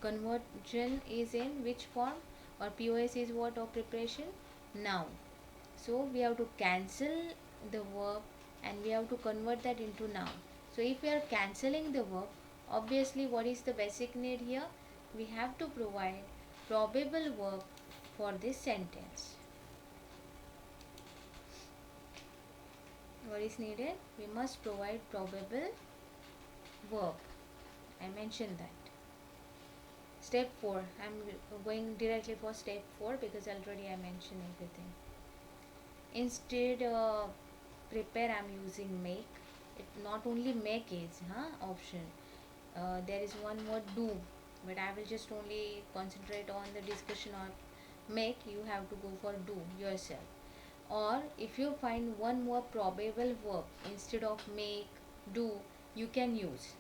conversion is in which form, or POS is what of preparation? Noun. So we have to cancel the verb and we have to convert that into noun. So if we are cancelling the verb, obviously what is the basic need here? We have to provide probable verb for this sentence. What is needed? We must provide probable verb. I mentioned that. Step 4. I am going directly for step 4 because already I mentioned everything. Instead prepare, I am using make. It not only make is option. There is one more do, but I will just only concentrate on the discussion of make. You have to go for do yourself. Or if you find one more probable verb instead of make, do, you can use.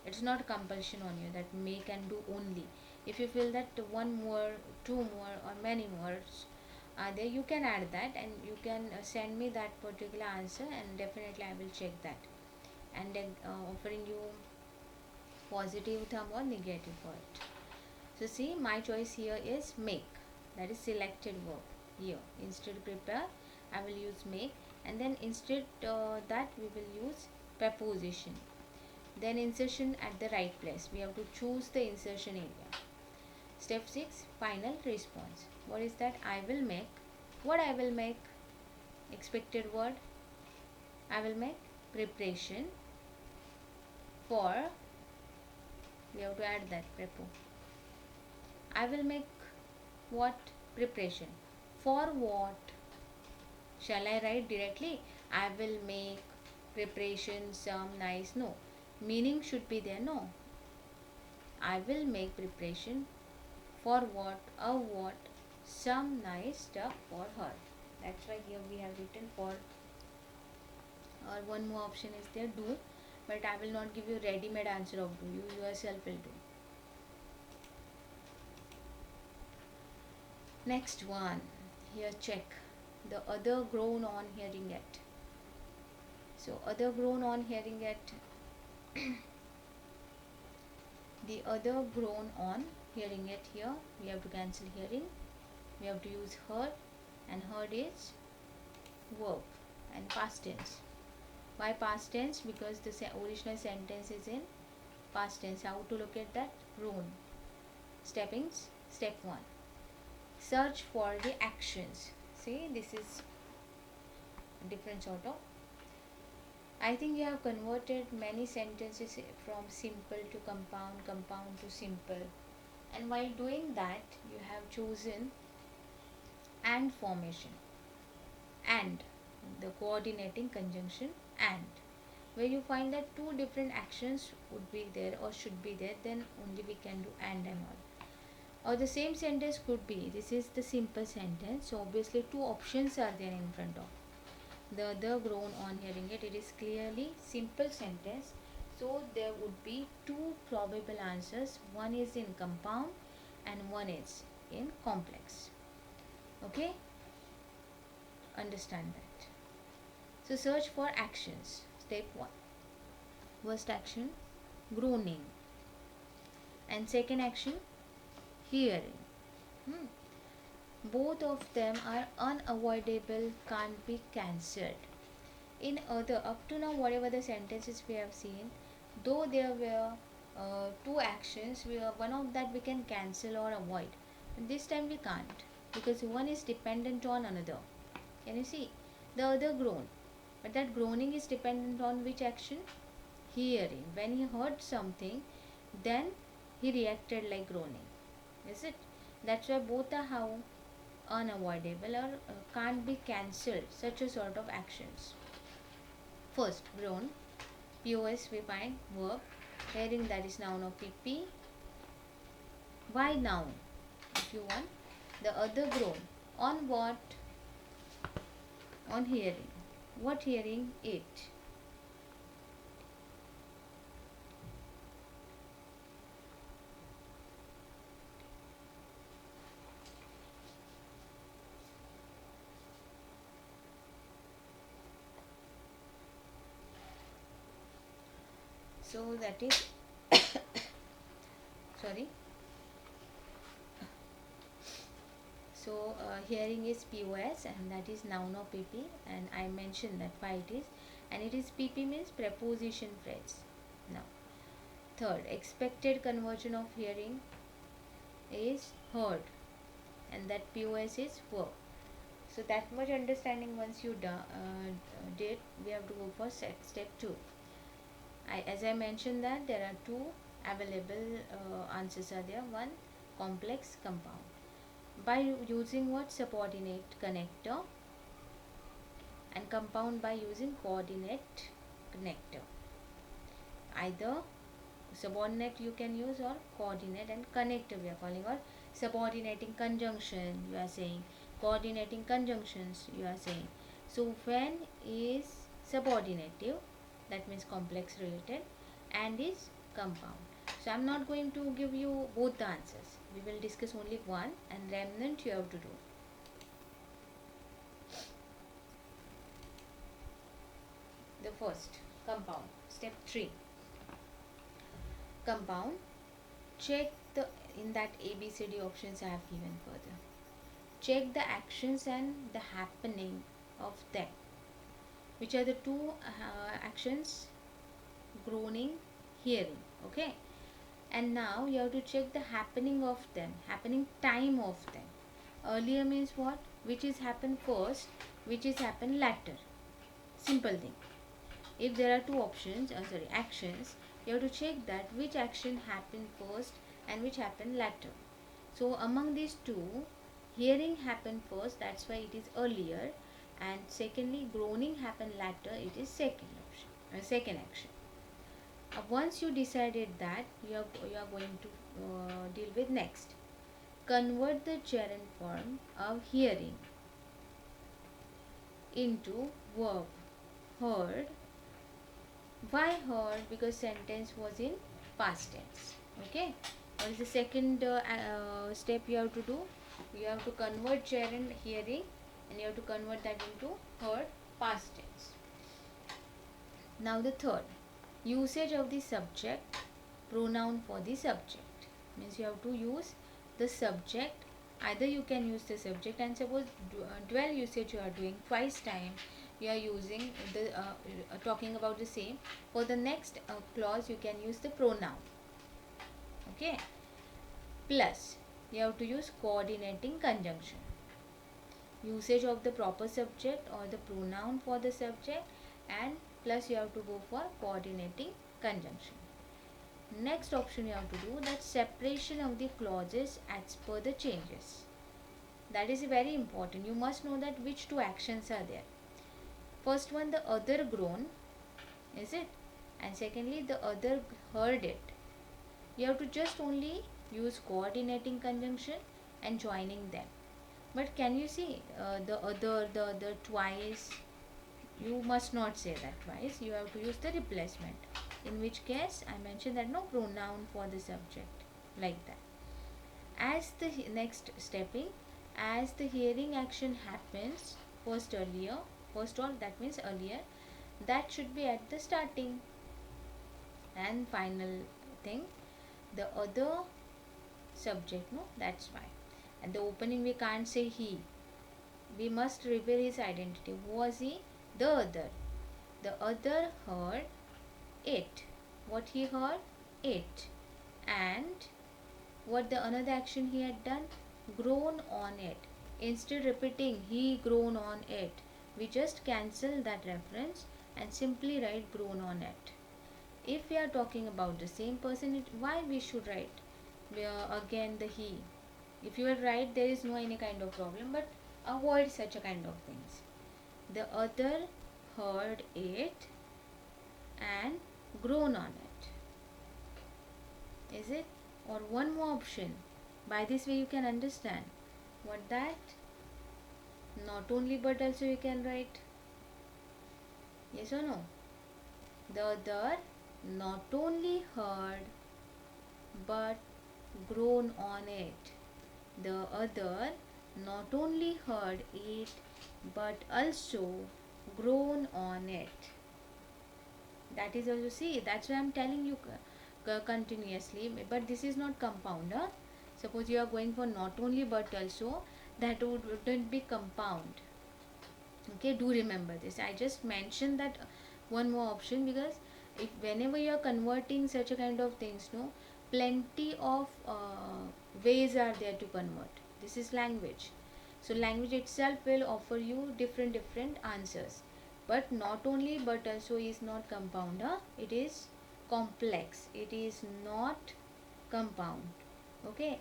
It's not compulsion on you that make and do only. If you feel that one more, two more or many more are there, you can add that and you can send me that particular answer, and definitely I will check that and then offering you positive thumb or negative for it. So see, my choice here is make, that is selected verb here. Instead prepare, I will use make, and then instead that we will use preposition. Then insertion at the right place. We have to choose the insertion area. Step 6, final response. What is that? I will make. What I will make? Expected word. I will make preparation for. We have to add that prepo. I will make what? Preparation. For what? Shall I write directly? I will make preparation some nice. No. Meaning should be there. No. I will make preparation For what? A what? Some nice stuff for her. That's why here we have written for, or one more option is there, do, but I will not give you ready-made answer of do. You yourself will do. Next one. Here check. The other grown on hearing it. So other grown on hearing it. The other grown on hearing it, here we have to cancel hearing. We have to use heard, and heard is verb and past tense. Why past tense? Because the original sentence is in past tense. How to look at that? Grown. Steppings. Step 1. Search for the actions. See, this is different sort of. I think you have converted many sentences from simple to compound, compound to simple. And while doing that, you have chosen and formation. And the coordinating conjunction and. Where you find that two different actions would be there or should be there, then only we can do and all. Or the same sentence could be, this is the simple sentence, so obviously two options are there in front of the other grown on hearing it. It is clearly simple sentence, so there would be two probable answers. One is in compound and one is in complex. Okay, understand that. So search for actions. Step 1. First action, groaning, and second action, hearing. Both of them are unavoidable, can't be cancelled. In other, up to now, whatever the sentences we have seen, though there were two actions, one of that we can cancel or avoid. But this time we can't, because one is dependent on another. Can you see? The other groan. But that groaning is dependent on which action? Hearing. When he heard something, then he reacted like groaning. Is it? That's why both are how unavoidable or can't be cancelled, such a sort of actions. First, groan. POS we find verb. Hearing, that is noun or PP. Why noun? If you want. The other groan. On what? On hearing. What hearing? It. So that is sorry. So hearing is POS and that is noun or PP, and I mentioned that why it is, and it is PP means preposition phrase. Now, third, expected conversion of hearing is heard, and that POS is verb. So that much understanding once you did, we have to go for step 2. As I mentioned that there are two available answers are there. One, complex, compound. By using what? Subordinate connector, and compound by using coordinate connector. Either subordinate you can use or coordinate, and connector we are calling, or subordinating conjunction you are saying, coordinating conjunctions you are saying. So when is subordinative, that means complex related, and is compound. So I am not going to give you both the answers. We will discuss only one, and remnant you have to do. The first, compound. Step 3. Compound. Check the, in that ABCD options I have given further. Check the actions and the happening of them. Which are the two actions? Groaning, hearing. Okay. And now you have to check the happening of them, happening time of them. Earlier means what? Which is happened first, which is happened later. Simple thing. If there are two options, actions, you have to check that which action happened first and which happened later. So among these two, hearing happened first, that's why it is earlier, and secondly, groaning happened later, it is second option, second action. Once you decided that, you are going to deal with next. convert the gerund form of hearing into verb heard. Why heard? Because sentence was in past tense. Okay. What is the second step you have to do? You have to convert gerund hearing, and you have to convert that into heard past tense. Now the third, usage of the subject pronoun for the subject. Means you have to use the subject. Either you can use the subject, and suppose dual usage you are doing twice time, you are using the talking about the same. For the next clause you can use the pronoun. Okay. Plus you have to use coordinating conjunction. Usage of the proper subject or the pronoun for the subject, and plus you have to go for coordinating conjunction. Next option you have to do that separation of the clauses as per the changes. That is very important. You must know that which two actions are there. First one, the other grown, is it? And secondly, the other heard it. You have to just only use coordinating conjunction and joining them. But can you see the other twice? You must not say that twice. You have to use the replacement. In which case I mentioned that no pronoun for the subject, like that. As the next stepping, as the hearing action happens first all, that means earlier, that should be at the starting. And final thing, the other subject, no, that's why at the opening we can't say he, we must reveal his identity. Who was he? The other. The other heard it. What he heard? It. And what the another action he had done? Grown on it. Instead repeating he grown on it, we just cancel that reference and simply write grown on it. If we are talking about the same person, why we should write again the he? If you will write, there is no any kind of problem, but avoid such a kind of things. The other heard it and grown on it. Is it? Or one more option. By this way you can understand what that not only but also you can write. Yes or no? The other not only heard but grown on it. The other not only heard it but also grown on it. That is also, see, that's why I'm telling you continuously, but this is not compound. Suppose you are going for not only but also, that wouldn't be compound. Okay, do remember this. I just mentioned that one more option, because if whenever you are converting such a kind of things, no, plenty of ways are there to convert. This is language, so language itself will offer you different answers. But not only but also is not compound. It is complex, it is not compound. Okay.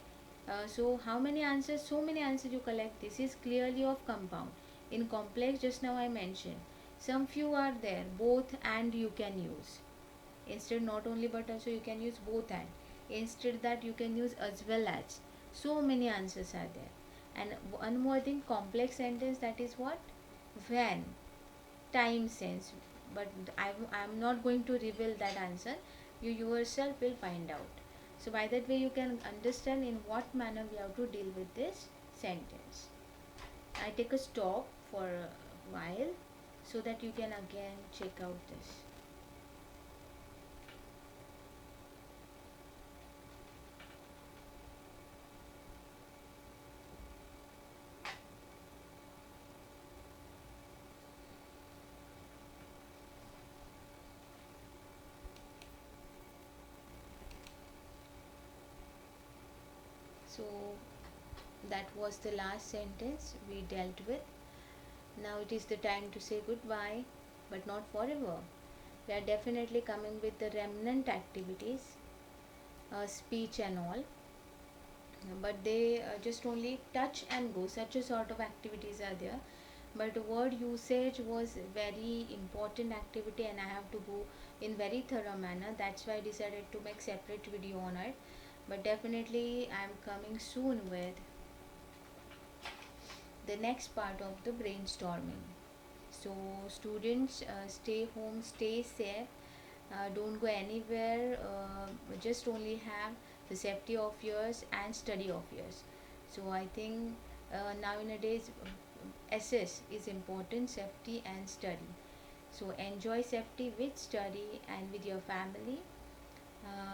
So how many answers? So many answers you collect. This is clearly of compound. In complex, just now I mentioned some few are there, both and you can use. Instead not only but also you can use both and. Instead that you can use as well as. So many answers are there. And one more thing, complex sentence, that is what? When, time sense. But I'm not going to reveal that answer. You yourself will find out. So by that way you can understand in what manner we have to deal with this sentence. I take a stop for a while so that you can again check out this. So that was the last sentence we dealt with. Now it is the time to say goodbye, but not forever. We are definitely coming with the remnant activities, speech and all, but they just only touch and go. Such a sort of activities are there, but word usage was very important activity, and I have to go in very thorough manner. That's why I decided to make separate video on it. But definitely I'm coming soon with the next part of the brainstorming. So students, stay home, stay safe, don't go anywhere, just only have the safety of yours and study of yours. So I think nowadays SS is important, safety and study. So enjoy safety with study and with your family.